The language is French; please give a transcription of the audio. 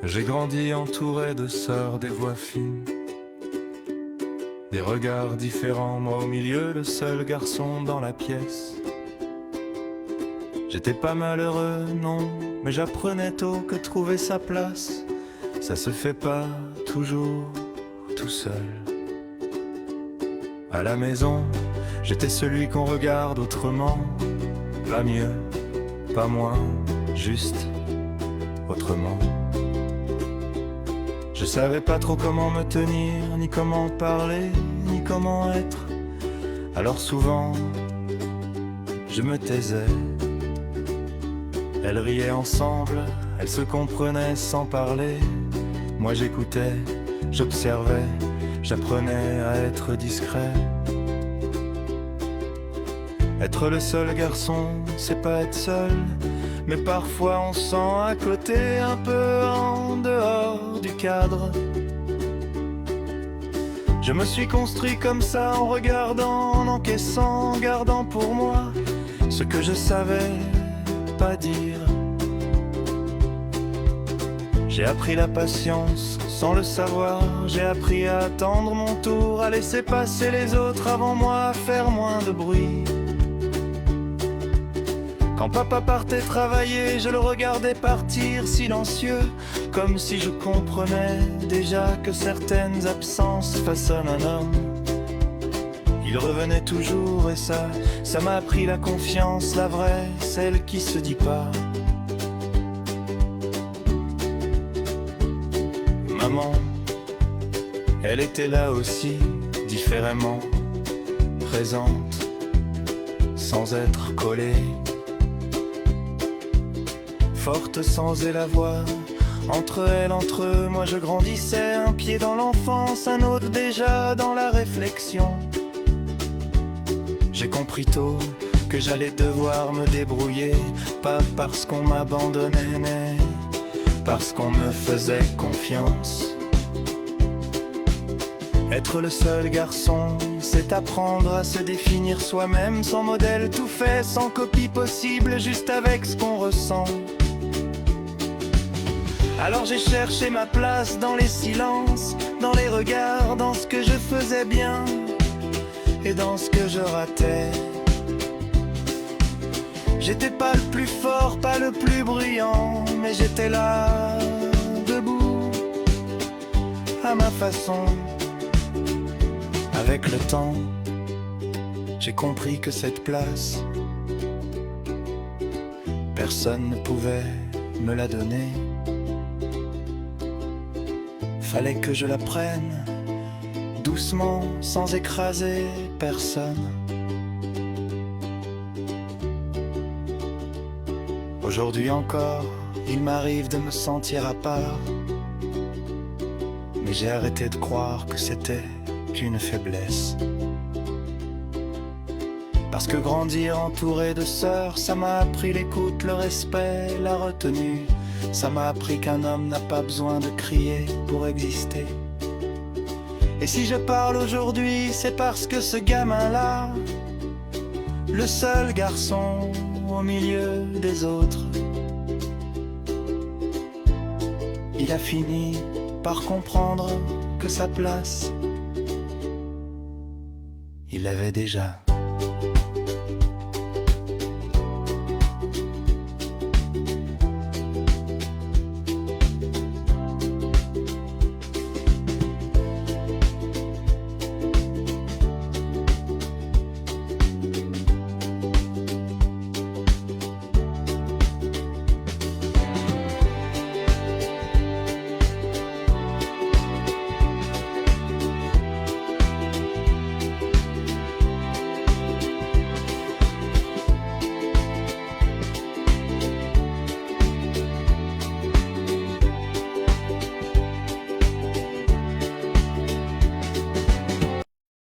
J'ai grandi entouré de sœurs, des voix fines, des regards différents, moi au milieu, le seul garçon dans la pièce. J'étais pas malheureux, non, mais j'apprenais tôt que trouver sa place, ça se fait pas toujours tout seul. À la maison, j'étais celui qu'on regarde autrement, pas mieux, pas moins, juste autrement. Je savais pas trop comment me tenir, ni comment parler, ni comment être. Alors souvent, je me taisais. Elles riaient ensemble, elles se comprenaient sans parler. Moi j'écoutais, j'observais, j'apprenais à être discret. Être le seul garçon, c'est pas être seul, mais parfois on se sent à côté, un peu en dehors du cadre. Je me suis construit comme ça en regardant, en encaissant, en gardant pour moi ce que je savais pas dire. J'ai appris la patience sans le savoir, j'ai appris à attendre mon tour, à laisser passer les autres avant moi, à faire moins de bruit. Quand papa partait travailler, je le regardais partir silencieux, comme si je comprenais déjà que certaines absences façonnent un homme. Il revenait toujours et ça m'a appris la confiance, la vraie, celle qui se dit pas. Maman, elle était là aussi, différemment, présente, sans être collée. Forte sans la voix, entre elles, entre eux, moi je grandissais, un pied dans l'enfance, un autre déjà dans la réflexion. J'ai compris tôt que j'allais devoir me débrouiller, pas parce qu'on m'abandonnait, mais parce qu'on me faisait confiance. Être le seul garçon, c'est apprendre à se définir soi-même, sans modèle tout fait, sans copie possible, juste avec ce qu'on ressent. Alors j'ai cherché ma place dans les silences, dans les regards, dans ce que je faisais bien et dans ce que je ratais. J'étais pas le plus fort, pas le plus bruyant, mais j'étais là, debout, à ma façon. Avec le temps, j'ai compris que cette place, personne ne pouvait me la donner. Fallait que je la prenne, doucement, sans écraser personne. Aujourd'hui encore, il m'arrive de me sentir à part, mais j'ai arrêté de croire que c'était qu'une faiblesse. Parce que grandir entouré de sœurs, ça m'a appris l'écoute, le respect, la retenue. Ça m'a appris qu'un homme n'a pas besoin de crier pour exister. Et si je parle aujourd'hui, c'est parce que ce gamin-là, le seul garçon au milieu des autres, il a fini par comprendre que sa place, il l'avait déjà.